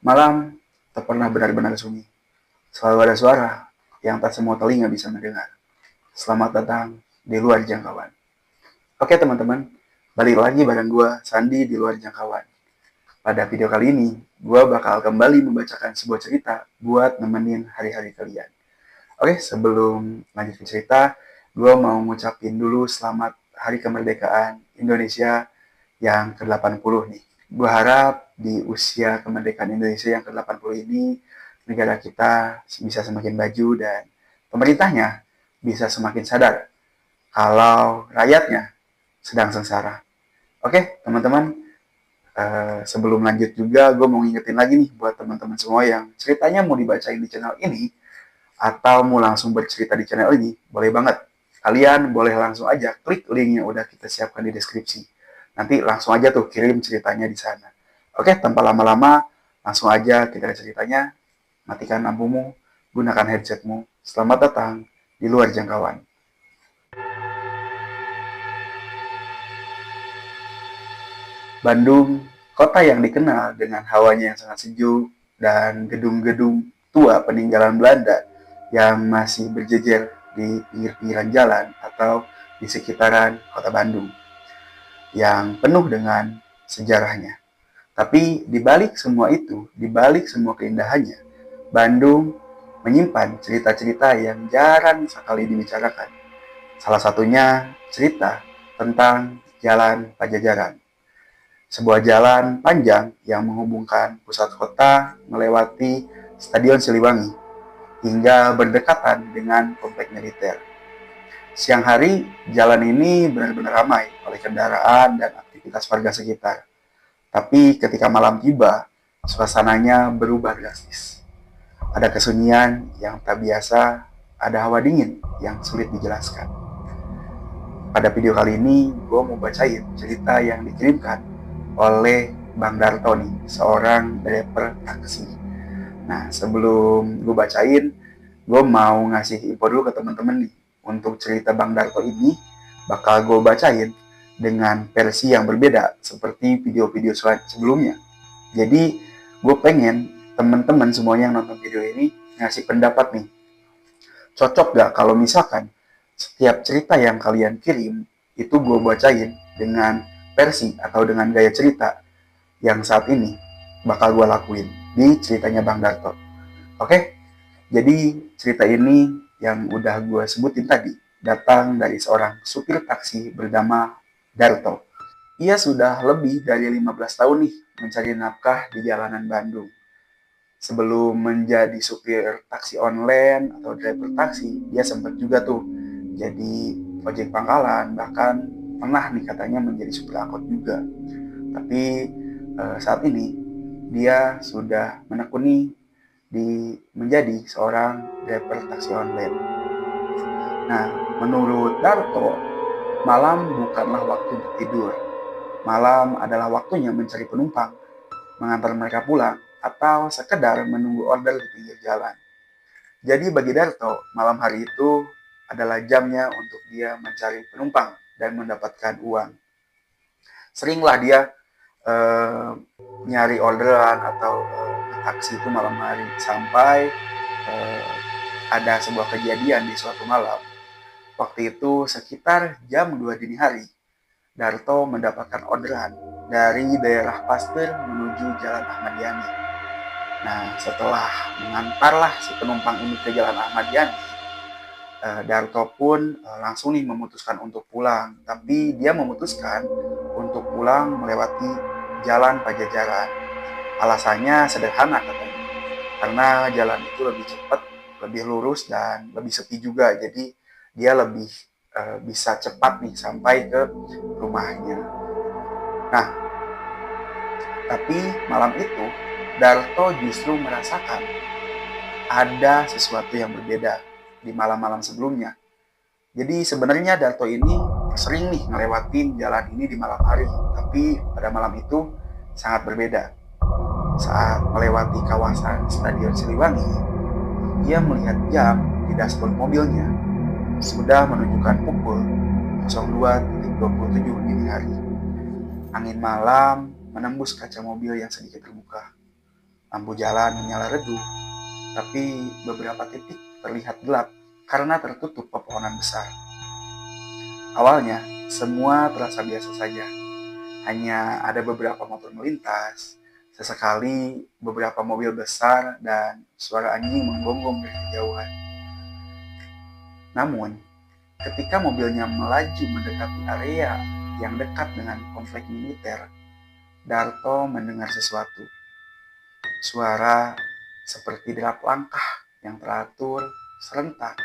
Malam tak pernah benar-benar sunyi. Selalu ada suara yang tak semua telinga bisa mendengar. Selamat datang di luar jangkauan. Oke teman-teman, balik lagi bareng gue, Sandi di luar jangkauan. Pada video kali ini, gue bakal kembali membacakan sebuah cerita buat nemenin hari-hari kalian. Oke, sebelum lanjut ke cerita, gue mau ngucapin dulu selamat Hari Kemerdekaan Indonesia yang ke-80 nih. Gue harap di usia kemerdekaan Indonesia yang ke-80 ini, negara kita bisa semakin maju dan pemerintahnya bisa semakin sadar kalau rakyatnya sedang sengsara. Oke, teman-teman, sebelum lanjut juga, gue mau ngingetin lagi nih buat teman-teman semua yang ceritanya mau dibacain di channel ini, atau mau langsung bercerita di channel ini, boleh banget. Kalian boleh langsung aja klik link yang udah kita siapkan di deskripsi. Nanti langsung aja tuh kirim ceritanya di sana. Oke, tanpa lama-lama, langsung aja kita lihat ceritanya. Matikan lampumu, gunakan headsetmu. Selamat datang di luar jangkauan. Bandung, kota yang dikenal dengan hawanya yang sangat sejuk dan gedung-gedung tua peninggalan Belanda yang masih berjejer di pinggir-pinggiran jalan atau di sekitaran kota Bandung yang penuh dengan sejarahnya. Tapi di balik semua itu, di balik semua keindahannya, Bandung menyimpan cerita-cerita yang jarang sekali dibicarakan. Salah satunya cerita tentang Jalan Pajajaran. Sebuah jalan panjang yang menghubungkan pusat kota melewati Stadion Siliwangi hingga berdekatan dengan komplek militer. Siang hari, jalan ini benar-benar ramai oleh kendaraan dan aktivitas warga sekitar. Tapi ketika malam tiba, suasananya berubah drastis. Ada kesunyian yang tak biasa, ada hawa dingin yang sulit dijelaskan. Pada video kali ini, gue mau bacain cerita yang dikirimkan oleh Bang Darto nih, seorang driver taksi. Nah, sebelum gue bacain, gue mau ngasih info dulu ke teman-teman nih. Untuk cerita Bang Darto ini, bakal gue bacain dengan versi yang berbeda, seperti video-video sebelumnya. Jadi, gue pengen teman-teman semuanya yang nonton video ini ngasih pendapat nih. Cocok gak kalau misalkan setiap cerita yang kalian kirim, itu gue bacain dengan versi atau dengan gaya cerita yang saat ini bakal gue lakuin di ceritanya Bang Darto. Oke, jadi cerita ini yang udah gue sebutin tadi datang dari seorang supir taksi bernama Darto. Ia sudah lebih dari 15 tahun nih mencari nafkah di jalanan Bandung. Sebelum menjadi supir taksi online atau driver taksi, dia sempat juga tuh jadi ojek pangkalan, bahkan pernah nih katanya menjadi supir angkot juga. Tapi saat ini dia sudah menekuni menjadi seorang driver taksi online. Nah, menurut Darto, malam bukanlah waktu tidur. Malam adalah waktunya mencari penumpang, mengantar mereka pulang, atau sekedar menunggu order di pinggir jalan. Jadi bagi Darto, malam hari itu adalah jamnya untuk dia mencari penumpang dan mendapatkan uang. Seringlah dia nyari orderan atau taksi itu malam hari, sampai ada sebuah kejadian di suatu malam. Waktu itu sekitar jam 2 dini hari, Darto mendapatkan orderan dari daerah Pasteur menuju Jalan Ahmad Yani. Nah, setelah mengantarlah si penumpang ini ke Jalan Ahmad Yani, Darto pun langsung nih memutuskan untuk pulang. Tapi dia memutuskan untuk pulang melewati Jalan Pajajaran. Alasannya sederhana katanya, karena jalan itu lebih cepat, lebih lurus, dan lebih sepi juga. Jadi dia lebih bisa cepat nih sampai ke rumahnya. Nah, tapi malam itu Darto justru merasakan ada sesuatu yang berbeda di malam-malam sebelumnya. Jadi sebenarnya Darto ini sering nih ngelewatin jalan ini di malam hari, tapi pada malam itu sangat berbeda. Saat melewati kawasan Stadion Siliwangi, ia melihat jam di dashboard mobilnya sudah menunjukkan pukul 02.27 dini hari. Angin malam menembus kaca mobil yang sedikit terbuka. Lampu jalan menyala redup, tapi beberapa titik terlihat gelap karena tertutup pepohonan besar. Awalnya, semua terasa biasa saja. Hanya ada beberapa motor melintas, sesekali beberapa mobil besar, dan suara anjing menggonggong dari kejauhan. Namun, ketika mobilnya melaju mendekati area yang dekat dengan komplek militer, Darto mendengar sesuatu. Suara seperti derap langkah yang teratur, serentak,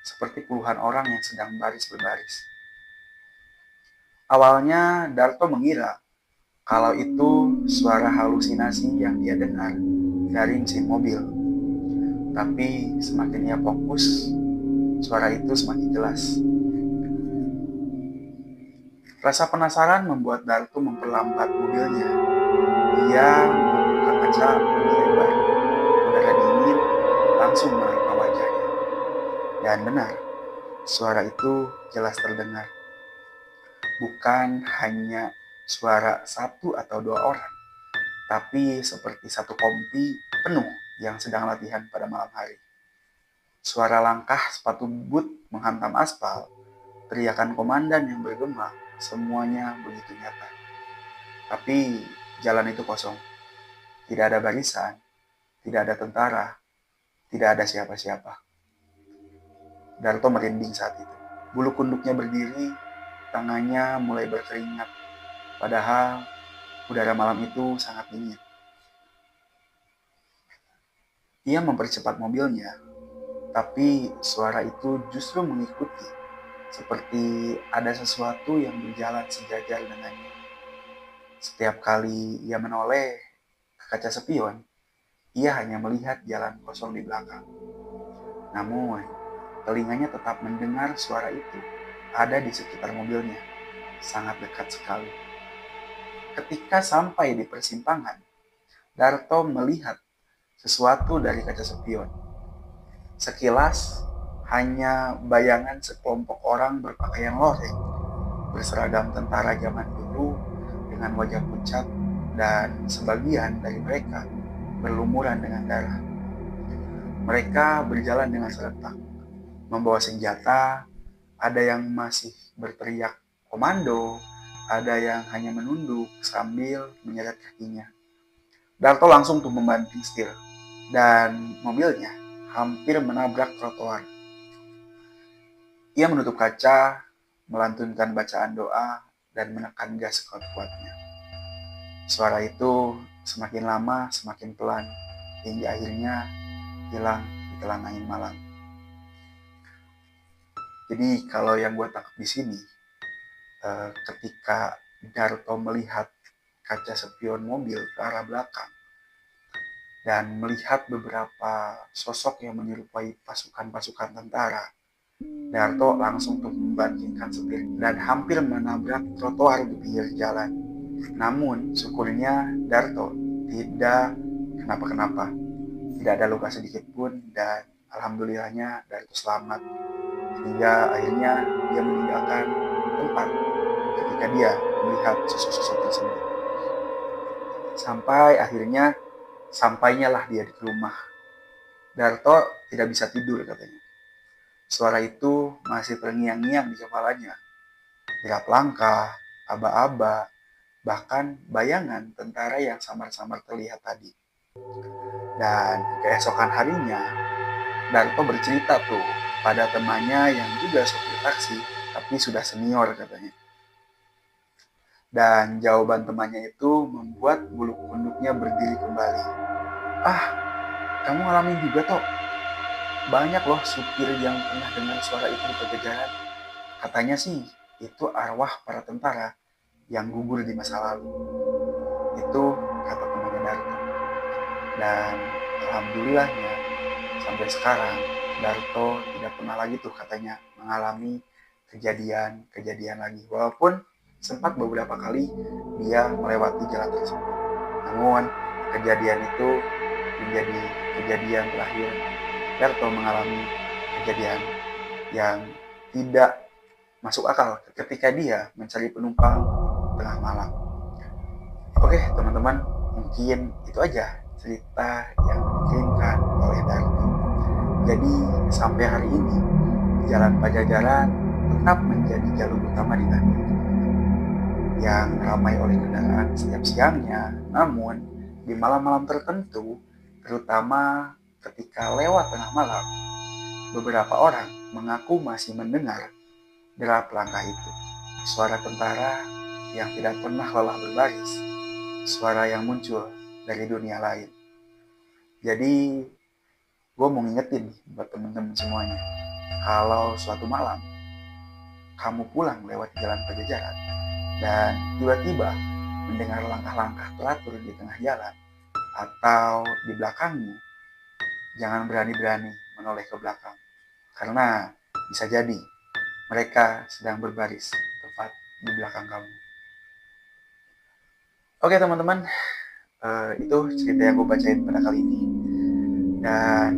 seperti puluhan orang yang sedang baris berbaris. Awalnya Darto mengira kalau itu suara halusinasi yang dia dengar dari mesin mobil. Tapi semakin ia fokus, suara itu semakin jelas. Rasa penasaran membuat Darto memperlambat mobilnya. Ia membuka kaca lebih lebar. Udara dingin langsung menerpa wajahnya. Dan benar, suara itu jelas terdengar. Bukan hanya suara satu atau dua orang, tapi seperti satu kompi penuh yang sedang latihan pada malam hari. Suara langkah sepatu boot menghantam aspal, teriakan komandan yang bergema, semuanya begitu nyata. Tapi jalan itu kosong. Tidak ada barisan, tidak ada tentara, tidak ada siapa-siapa. Darto merinding saat itu. Bulu kunduknya berdiri, tangannya mulai berkeringat. Padahal udara malam itu sangat dingin. Ia mempercepat mobilnya, tapi suara itu justru mengikuti, seperti ada sesuatu yang berjalan sejajar dengannya. Setiap kali ia menoleh ke kaca spion, ia hanya melihat jalan kosong di belakang. Namun, telinganya tetap mendengar suara itu ada di sekitar mobilnya, sangat dekat sekali. Ketika sampai di persimpangan, Darto melihat sesuatu dari kaca spion. Sekilas, hanya bayangan sekelompok orang berpakaian loreng, berseragam tentara zaman dulu dengan wajah pucat, dan sebagian dari mereka berlumuran dengan darah. Mereka berjalan dengan serentak, membawa senjata, ada yang masih berteriak komando, ada yang hanya menunduk sambil menyeret kakinya. Darto langsung tuh membanting setir, dan mobilnya hampir menabrak trotoar. Ia menutup kaca, melantunkan bacaan doa, dan menekan gas sekuat-kuatnya. Suara itu semakin lama semakin pelan, hingga akhirnya hilang di telan angin malam. Jadi kalau yang gue tangkap di sini, ketika Darto melihat kaca spion mobil ke arah belakang dan melihat beberapa sosok yang menyerupai pasukan-pasukan tentara, Darto langsung tuh membandingkan setir dan hampir menabrak trotoar di pinggir jalan. Namun syukurnya Darto tidak kenapa-kenapa, tidak ada luka sedikit pun, dan alhamdulillahnya Darto selamat. Hingga akhirnya dia meninggalkan tempat ketika dia melihat sosok-sosok tersebut. Sampai akhirnya sampainya lah dia di rumah. Darto tidak bisa tidur katanya. Suara itu masih terngiang-ngiang di kepalanya. Derap langkah, aba-aba, bahkan bayangan tentara yang samar-samar terlihat tadi. Dan keesokan harinya, Darto bercerita tuh pada temannya yang juga sopir taksi, tapi sudah senior katanya. Dan jawaban temannya itu membuat bulu kunduknya berdiri kembali. Ah, kamu ngalamin juga toh? Banyak loh supir yang pernah dengar suara itu di Pajajaran. Katanya sih, itu arwah para tentara yang gugur di masa lalu. Itu kata temannya Darto. Dan alhamdulillahnya, sampai sekarang Darto tidak pernah lagi tuh katanya mengalami kejadian lagi. Walaupun sempat beberapa kali dia melewati jalan tersebut. Namun kejadian itu menjadi kejadian terakhir Darto mengalami kejadian yang tidak masuk akal ketika dia mencari penumpang tengah malam. Oke teman-teman, mungkin itu aja cerita yang dikirimkan oleh Darto. Jadi sampai hari ini Jalan Pajajaran tetap menjadi jalur utama di Bandung yang ramai oleh kendaraan setiap siangnya. Namun di malam-malam tertentu, terutama ketika lewat tengah malam, beberapa orang mengaku masih mendengar derap langkah itu. Suara tentara yang tidak pernah lelah berbaris, suara yang muncul dari dunia lain. Jadi gue mau ngingetin buat temen-temen semuanya, kalau suatu malam kamu pulang lewat Jalan Pajajaran dan tiba-tiba mendengar langkah-langkah teratur di tengah jalan atau di belakangmu, jangan berani-berani menoleh ke belakang, karena bisa jadi mereka sedang berbaris tepat di belakang kamu. Oke teman-teman, itu cerita yang gue bacain pada kali ini. Dan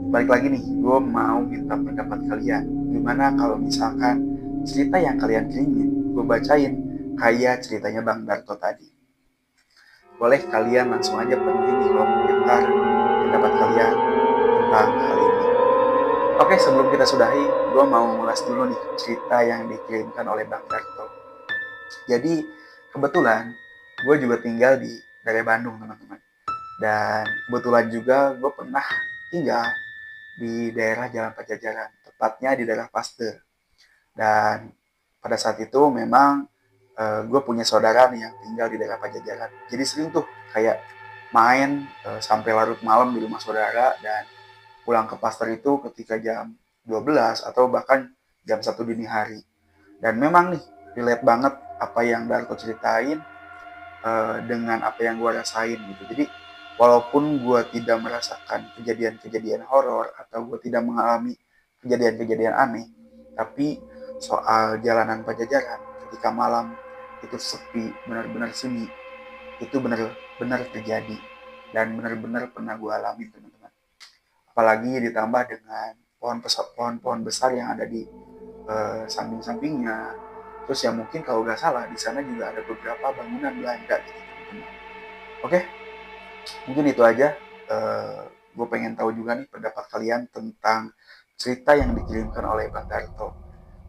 balik lagi nih, gue mau minta pendapat kalian. Gimana kalau misalkan cerita yang kalian kirimin gue bacain kayak ceritanya Bang Darto tadi? Boleh kalian langsung aja penuhin di kolom komentar pendapat kalian tentang hal ini. Oke, sebelum kita sudahi, gue mau ngulas dulu nih cerita yang dikirimkan oleh Bang Darto. Jadi kebetulan gue juga tinggal di daerah Bandung teman-teman. Dan kebetulan juga gue pernah tinggal di daerah Jalan Pajajaran, tepatnya di daerah Pasteur. Dan pada saat itu memang gue punya saudara nih yang tinggal di daerah Pajajaran. Jadi sering tuh kayak main sampai larut malam di rumah saudara dan pulang ke Pasteur itu ketika jam 12 atau bahkan jam 1 dini hari. Dan memang nih relate banget apa yang Darto ceritain dengan apa yang gue rasain gitu. Jadi walaupun gue tidak merasakan kejadian-kejadian horor atau gue tidak mengalami kejadian-kejadian aneh, tapi soal jalanan Pajajaran ketika malam itu sepi, benar-benar sunyi, itu benar-benar terjadi dan benar-benar pernah gue alami teman-teman. Apalagi ditambah dengan pohon-pohon besar yang ada di samping-sampingnya. Terus ya mungkin kalau nggak salah di sana juga ada beberapa bangunan Belanda gitu teman-teman. Oke, mungkin itu aja. Gue pengen tahu juga nih pendapat kalian tentang cerita yang dikirimkan oleh Bang Darto.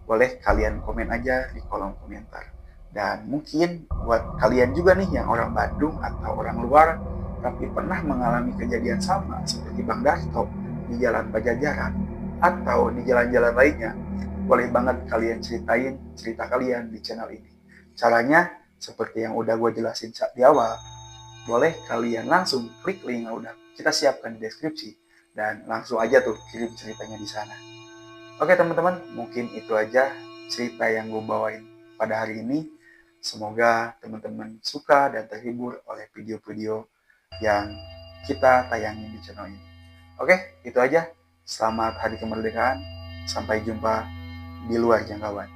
Boleh kalian komen aja di kolom komentar. Dan mungkin buat kalian juga nih yang orang Bandung atau orang luar tapi pernah mengalami kejadian sama seperti Bang Darto di Jalan Pajajaran atau di jalan-jalan lainnya, boleh banget kalian ceritain cerita kalian di channel ini. Caranya seperti yang udah gue jelasin di awal, boleh kalian langsung klik link yang udah kita siapkan di deskripsi dan langsung aja tuh kirim ceritanya di sana. Oke teman-teman, mungkin itu aja cerita yang gue bawain pada hari ini. Semoga teman-teman suka dan terhibur oleh video-video yang kita tayangin di channel ini. Oke, itu aja. Selamat Hari Kemerdekaan. Sampai jumpa di luar jangkauan.